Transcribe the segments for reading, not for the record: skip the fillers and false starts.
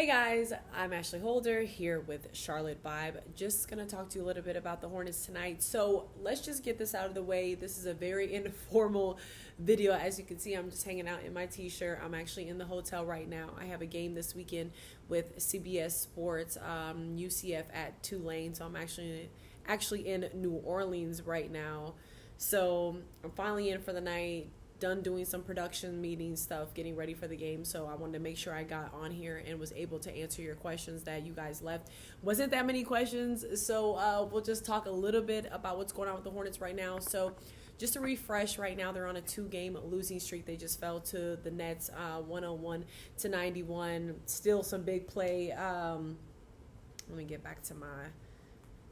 Hey guys, I'm Ashley Holder here with Charlotte Vibe. Just gonna talk to you a little bit about the Hornets tonight. So let's just get this out of the way. This is a very informal video. As you can see, I'm just hanging out in my t-shirt. I'm actually in the hotel right now. I have a game this weekend with CBS Sports, UCF at Tulane. So I'm actually in New Orleans right now. So I'm finally in for the night, done doing some production meeting stuff, getting ready for the game. So I wanted to make sure I got on here and was able to answer your questions that you guys left. Wasn't that many questions, so we'll just talk a little bit about what's going on with the Hornets right now. So just to refresh, right now they're on a 2-game losing streak. They just fell to the Nets 101-91. Still some big play. Let me get back to my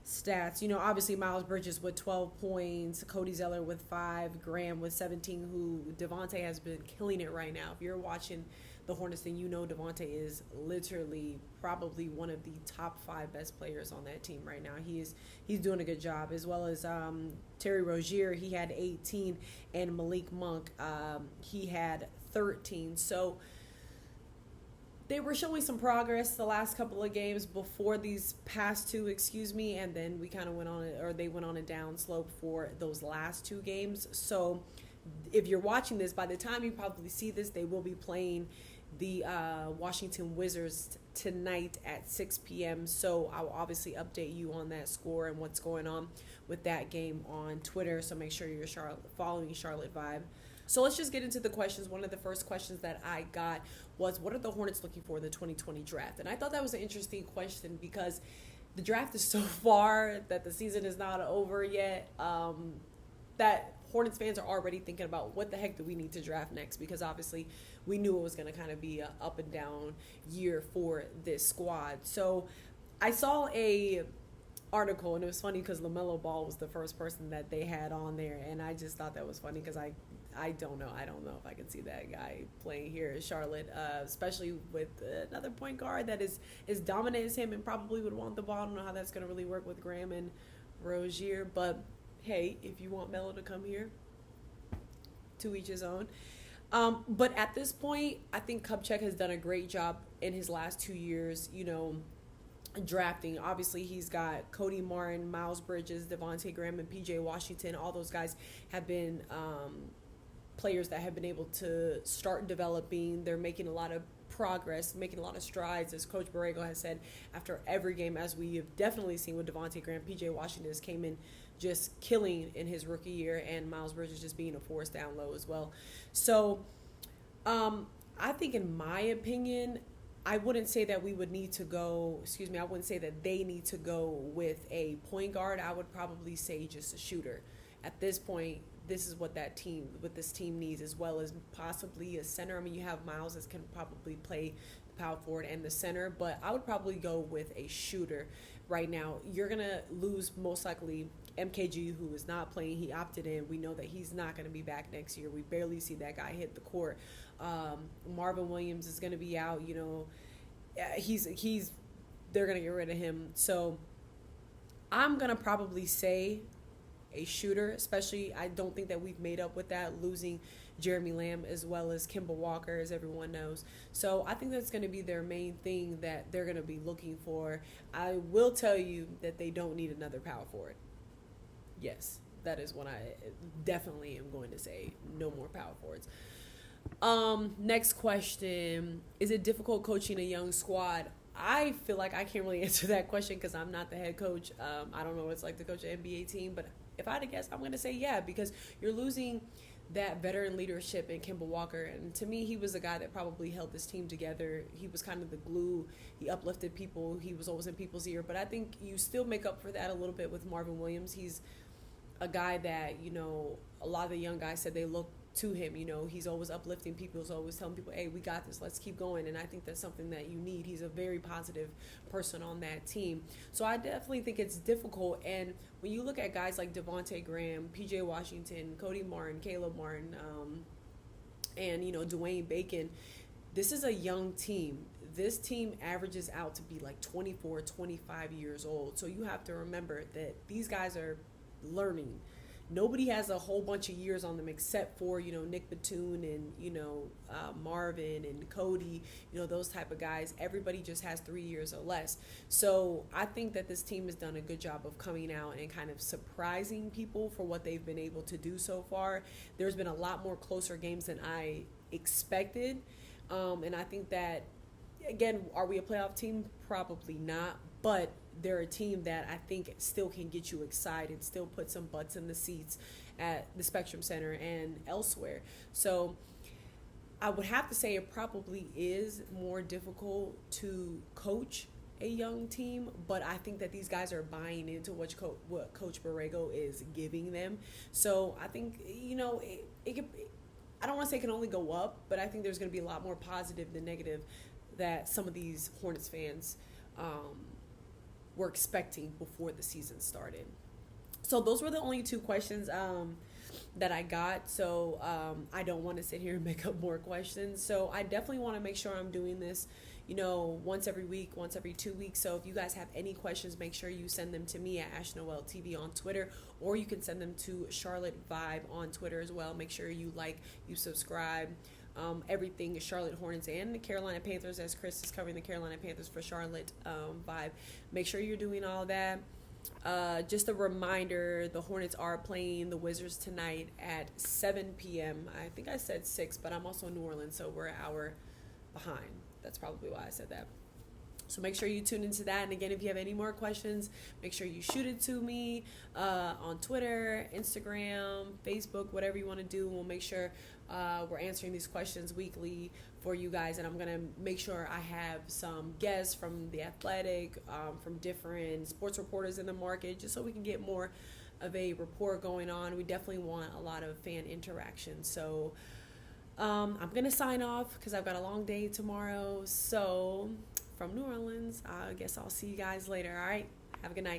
stats. Obviously Miles Bridges with 12 points, Cody Zeller with 5, Graham with 17, who Devontae has been killing it right now. If you're watching the Hornets, then Devontae is literally probably one of the top 5 best players on that team right now. He's doing a good job, as well as Terry Rozier. He had 18, and Malik Monk, he had 13. So they were showing some progress the last couple of games before these past two, and then we kind of they went on a down slope for those last 2 games. So if you're watching this, by the time you probably see this, they will be playing the Washington Wizards tonight at 6 p.m. So I will obviously update you on that score and what's going on with that game on Twitter. So make sure you're following Charlotte Vibe. So let's just get into the questions. One of the first questions that I got was, what are the Hornets looking for in the 2020 draft? And I thought that was an interesting question because the draft is so far that the season is not over yet, that Hornets fans are already thinking about what the heck do we need to draft next, because obviously we knew it was going to kind of be an up and down year for this squad. So I saw a article, and it was funny because LaMelo Ball was the first person that they had on there, and I just thought that was funny because I don't know if I can see that guy playing here in Charlotte, especially with another point guard that is as dominant as him and probably would want the ball. I don't know how that's going to really work with Graham and Rozier, but hey, if you want Melo to come here, to each his own. But at this point, I think Kupchak has done a great job in his last 2 years, drafting. Obviously, he's got Cody Martin, Miles Bridges, Devontae Graham, and PJ Washington. All those guys have been players that have been able to start developing. They're making a lot of progress, making a lot of strides, as Coach Borrego has said after every game, as we have definitely seen with Devontae Graham. PJ Washington just came in just killing in his rookie year, and Miles Bridges just being a force down low as well. So I think, in my opinion, I wouldn't say that we would need to go, I wouldn't say that they need to go with a point guard. I would probably say just a shooter. At this point, this is what this team needs, as well as possibly a center. I mean, you have Miles that can probably play the power forward and the center, but I would probably go with a shooter right now. You're going to lose most likely MKG, who is not playing. He opted in. We know that he's not going to be back next year. We barely see that guy hit the court. Marvin Williams is going to be out. They're going to get rid of him. So I'm going to probably say a shooter, especially I don't think that we've made up with that, losing Jeremy Lamb as well as Kemba Walker, as everyone knows. So I think that's going to be their main thing that they're going to be looking for. I will tell you that they don't need another power forward. Yes, that is what I definitely am going to say. No more power forwards. Next question. Is it difficult coaching a young squad? I feel like I can't really answer that question because I'm not the head coach. I don't know what it's like to coach an NBA team, but if I had to guess, I'm going to say yeah, because you're losing that veteran leadership in Kemba Walker. And to me, he was a guy that probably held this team together. He was kind of the glue. He uplifted people. He was always in people's ear. But I think you still make up for that a little bit with Marvin Williams. He's a guy that, a lot of the young guys said they look to him. He's always uplifting people. He's always telling people, hey, we got this, let's keep going. And I think that's something that you need. He's a very positive person on that team. So I definitely think it's difficult. And when you look at guys like Devontae Graham, PJ Washington, Cody Martin, Caleb Martin, and Dwayne Bacon, this is a young team. This team averages out to be like 24, 25 years old. So you have to remember that these guys are learning. nobody has a whole bunch of years on them except for, Nick Batum and, Marvin and Cody, those type of guys. Everybody just has 3 years or less. So I think that this team has done a good job of coming out and kind of surprising people for what they've been able to do so far. There's been a lot more closer games than I expected. And I think that, again, are we a playoff team? Probably not. But they're a team that I think still can get you excited, still put some butts in the seats at the Spectrum Center and elsewhere. So I would have to say it probably is more difficult to coach a young team, but I think that these guys are buying into what Coach Borrego is giving them. So I think, it could, I don't want to say it can only go up, but I think there's going to be a lot more positive than negative that some of these Hornets fans were expecting before the season started. So those were the only two questions that I got. So I don't want to sit here and make up more questions. So I definitely want to make sure I'm doing this, once every week, once every 2 weeks. So if you guys have any questions, make sure you send them to me at AshNoelTV on Twitter, or you can send them to Charlotte Vibe on Twitter as well. Make sure you you subscribe. Everything is Charlotte Hornets and the Carolina Panthers, as Chris is covering the Carolina Panthers for Charlotte Vibe. Make sure you're doing all that. Just a reminder, the Hornets are playing the Wizards tonight at 7 p.m. I think I said 6, but I'm also in New Orleans, so we're an hour behind. That's probably why I said that. So make sure you tune into that. And again, if you have any more questions, make sure you shoot it to me on Twitter, Instagram, Facebook, whatever you want to do. We'll make sure we're answering these questions weekly for you guys. And I'm going to make sure I have some guests from The Athletic, from different sports reporters in the market, just so we can get more of a report going on. We definitely want a lot of fan interaction. So I'm going to sign off because I've got a long day tomorrow. So from New Orleans, I guess I'll see you guys later. All right. Have a good night.